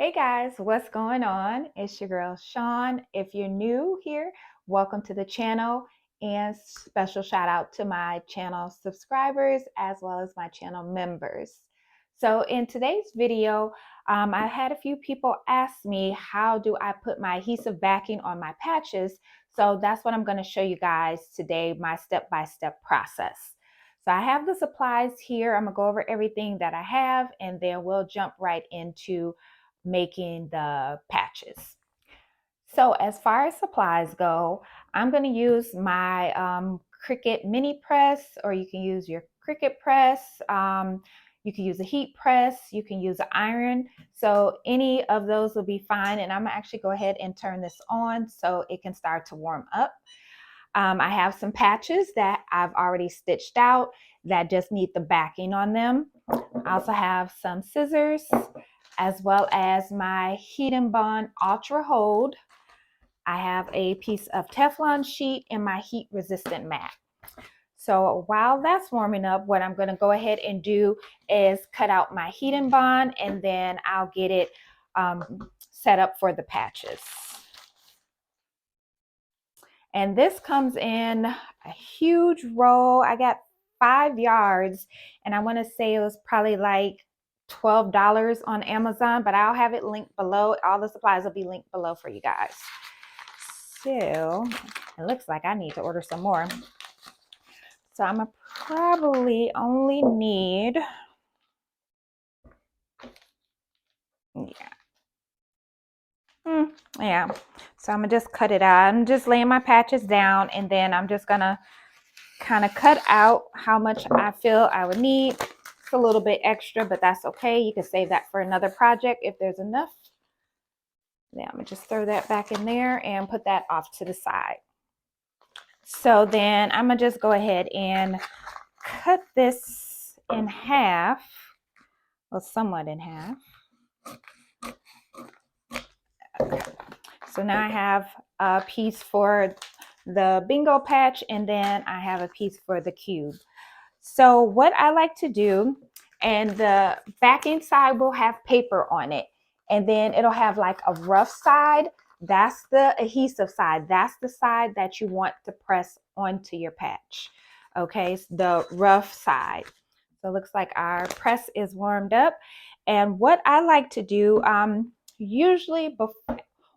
Hey guys, what's going on? It's your girl Sean. If you're new here, welcome to the channel and special shout out to my channel subscribers as well as my channel members. So in today's video, I had a few people ask me how do I put my adhesive backing on my patches. So that's what I'm going to show you guys today, my step-by-step process. So I have the supplies here. I'm going to go over everything that I have and then we'll jump right into making the patches. So as far as supplies go, I'm going to use my Cricut mini press, or you can use your Cricut press. You can use a heat press, you can use an iron. So any of those will be fine. And I'm gonna actually go ahead and turn this on so it can start to warm up. I have some patches that I've already stitched out that just need the backing on them. I also have some scissors, as well as my Heat&Bond Ultra Hold. I have a piece of Teflon sheet and my heat resistant mat. So while that's warming up, what I'm going to go ahead and do is cut out my Heat&Bond and then I'll get it set up for the patches. And this comes in a huge roll. I got 5 yards and I want to say it was probably like $12 on Amazon, but I'll have it linked below. All the supplies will be linked below for you guys. So it looks like I need to order some more. So I'm gonna probably only need, yeah. So I'm gonna just cut it out. I'm just laying my patches down and then I'm just gonna kind of cut out how much I feel I would need. It's a little bit extra, but that's okay. You can save that for another project if there's enough. Now I'm gonna just throw that back in there and put that off to the side. So then I'm gonna just go ahead and cut this in half, well, somewhat in half. Okay. So now I have a piece for the bingo patch and then I have a piece for the cube. So what I like to do, and the back inside will have paper on it, and then it'll have like a rough side. That's the adhesive side. That's the side that you want to press onto your patch. Okay, so the rough side. So it looks like our press is warmed up. And what I like to do, usually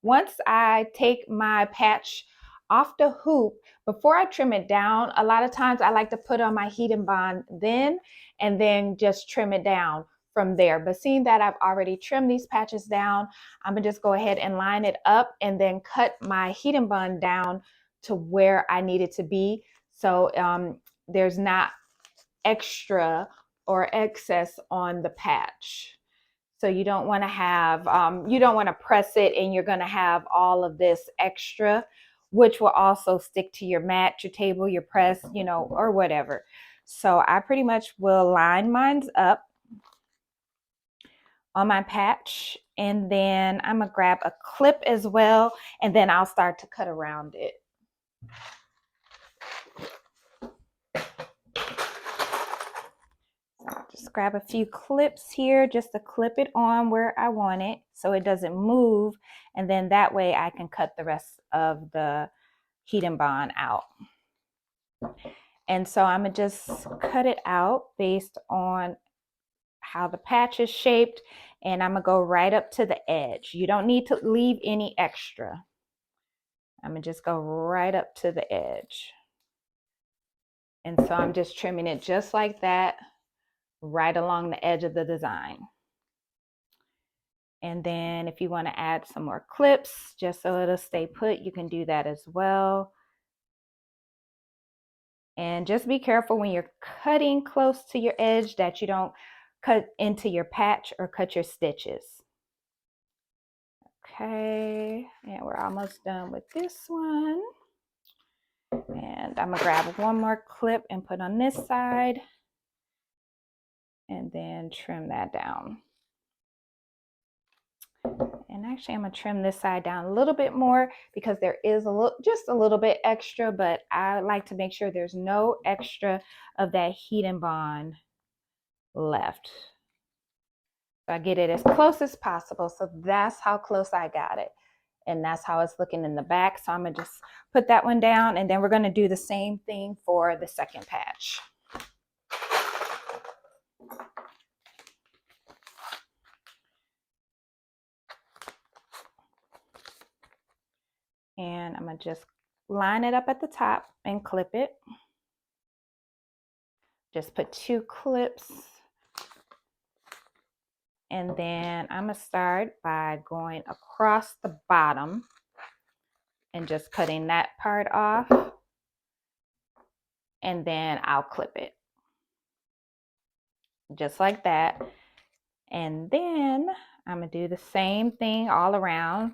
once I take my patch off the hoop, before I trim it down, a lot of times I like to put on my Heat&Bond then, and then just trim it down from there. But seeing that I've already trimmed these patches down, I'm gonna just go ahead and line it up and then cut my Heat&Bond down to where I need it to be. So there's not extra or excess on the patch. So you don't want to have, you don't want to press it and you're going to have all of this extra, which will also stick to your mat, your table, your press, you know, or whatever. So I pretty much will line mine up on my patch, and then I'm gonna grab a clip as well, and then I'll start to cut around it. Just grab a few clips here just to clip it on where I want it so it doesn't move, and then that way I can cut the rest of the Heat&Bond out. And so I'm gonna just cut it out based on how the patch is shaped, and I'm gonna go right up to the edge. You don't need to leave any extra. I'm gonna just go right up to the edge. And so I'm just trimming it just like that, right along the edge of the design. And then if you want to add some more clips just so it'll stay put, you can do that as well. And just be careful when you're cutting close to your edge that you don't cut into your patch or cut your stitches. Okay, and we're almost done with this one. And I'm gonna grab one more clip and put on this side and then trim that down. And actually I'm gonna trim this side down a little bit more because there is just a little bit extra, but I like to make sure there's no extra of that Heat&Bond left. So I get it as close as possible. So that's how close I got it. And that's how it's looking in the back. So I'm going to just put that one down, and then we're going to do the same thing for the second patch. And I'm going to just line it up at the top and clip it. Just put 2 clips. And then I'm going to start by going across the bottom and just cutting that part off. And then I'll clip it. Just like that. And then I'm going to do the same thing all around.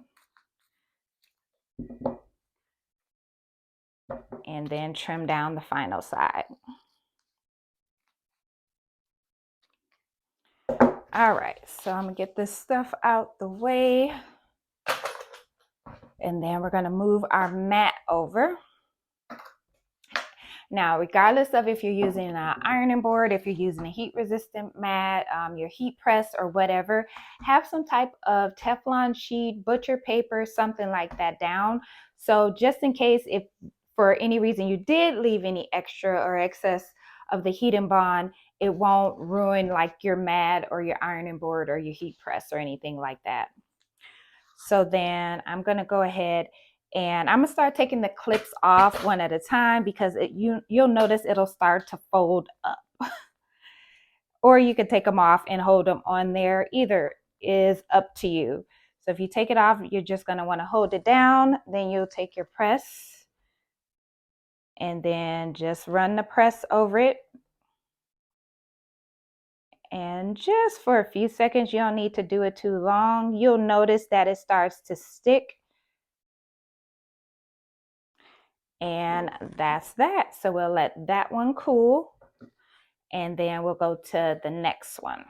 And then trim down the final side. All right, so I'm gonna get this stuff out the way. And then we're gonna move our mat over. Now, regardless of if you're using an ironing board, if you're using a heat resistant mat, your heat press or whatever, have some type of Teflon sheet, butcher paper, something like that down. So just in case, if for any reason you did leave any extra or excess of the Heat&Bond, it won't ruin like your mat or your ironing board or your heat press or anything like that. So then I'm going to go ahead and I'm going to start taking the clips off one at a time, because you'll notice it'll start to fold up. Or you could take them off and hold them on there. Either is up to you. So if you take it off, you're just going to want to hold it down. Then you'll take your press and then just run the press over it. And just for a few seconds, you don't need to do it too long. You'll notice that it starts to stick. And that's that. So we'll let that one cool. And then we'll go to the next one.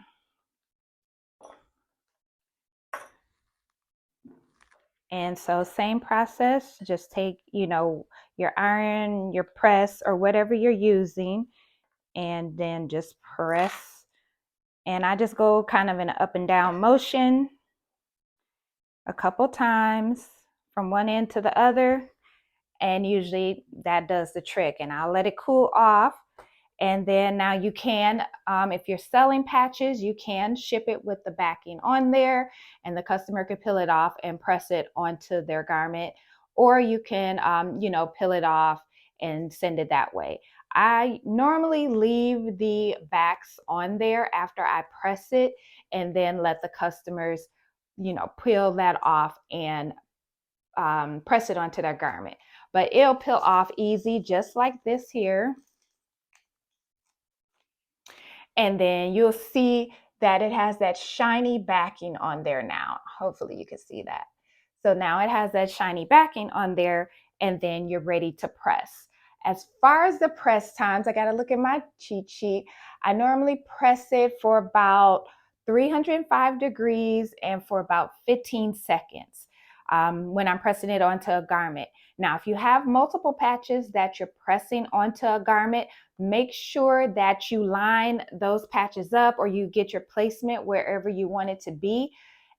And so same process, just take, your iron, your press, or whatever you're using, and then just press. And I just go kind of in an up and down motion a couple times from one end to the other. And usually that does the trick. And I'll let it cool off. And then now you can, if you're selling patches, you can ship it with the backing on there, and the customer could peel it off and press it onto their garment. Or you can, peel it off and send it that way. I normally leave the backs on there after I press it, and then let the customers, peel that off and press it onto their garment. But it'll peel off easy, just like this here. And then you'll see that it has that shiny backing on there now. Hopefully you can see that. So now it has that shiny backing on there, and then you're ready to press. As far as the press times, I got to look at my cheat sheet. I normally press it for about 305 degrees and for about 15 seconds when I'm pressing it onto a garment. Now, if you have multiple patches that you're pressing onto a garment, make sure that you line those patches up, or you get your placement wherever you want it to be.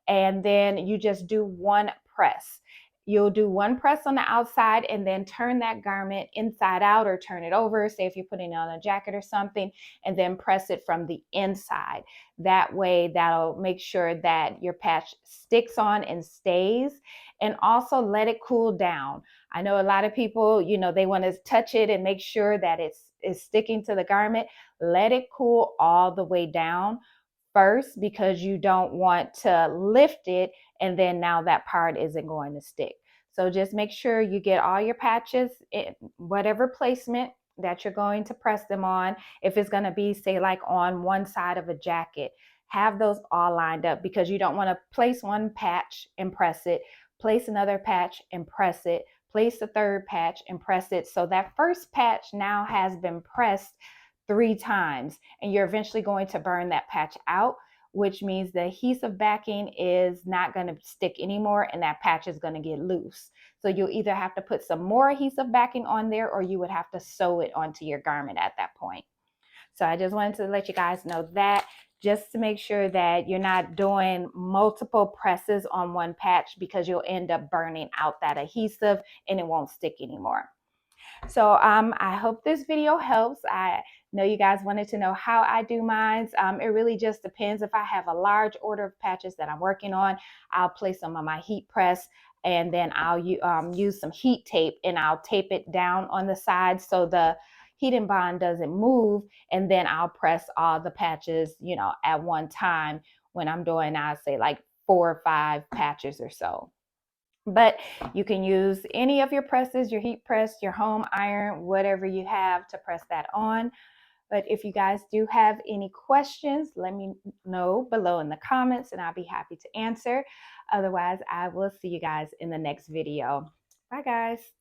And then you just do one press. You'll do one press on the outside and then turn that garment inside out, or turn it over, say if you're putting it on a jacket or something, and then press it from the inside. That way, that'll make sure that your patch sticks on and stays. And also let it cool down. I know a lot of people, they want to touch it and make sure that it's sticking to the garment. Let it cool all the way down first, because you don't want to lift it and then now that part isn't going to stick. So just make sure you get all your patches in whatever placement that you're going to press them on. If it's going to be, say, like on one side of a jacket, have those all lined up, because you don't want to place one patch and press it, place another patch and press it, place the third patch and press it. So that first patch now has been pressed 3 times, and you're eventually going to burn that patch out, which means the adhesive backing is not going to stick anymore, and that patch is going to get loose. So you'll either have to put some more adhesive backing on there, or you would have to sew it onto your garment at that point. So I just wanted to let you guys know that. just to make sure that you're not doing multiple presses on one patch, because you'll end up burning out that adhesive and it won't stick anymore. So I hope this video helps. I know you guys wanted to know how I do mine. It really just depends. If I have a large order of patches that I'm working on, I'll place them on my heat press, and then I'll use some heat tape, and I'll tape it down on the side so the heat and bond doesn't move, and then I'll press all the patches, at one time when I'm doing, I'll say like 4 or 5 patches or so. But you can use any of your presses, your heat press, your home iron, whatever you have to press that on. But if you guys do have any questions, let me know below in the comments and I'll be happy to answer. Otherwise, I will see you guys in the next video. Bye, guys.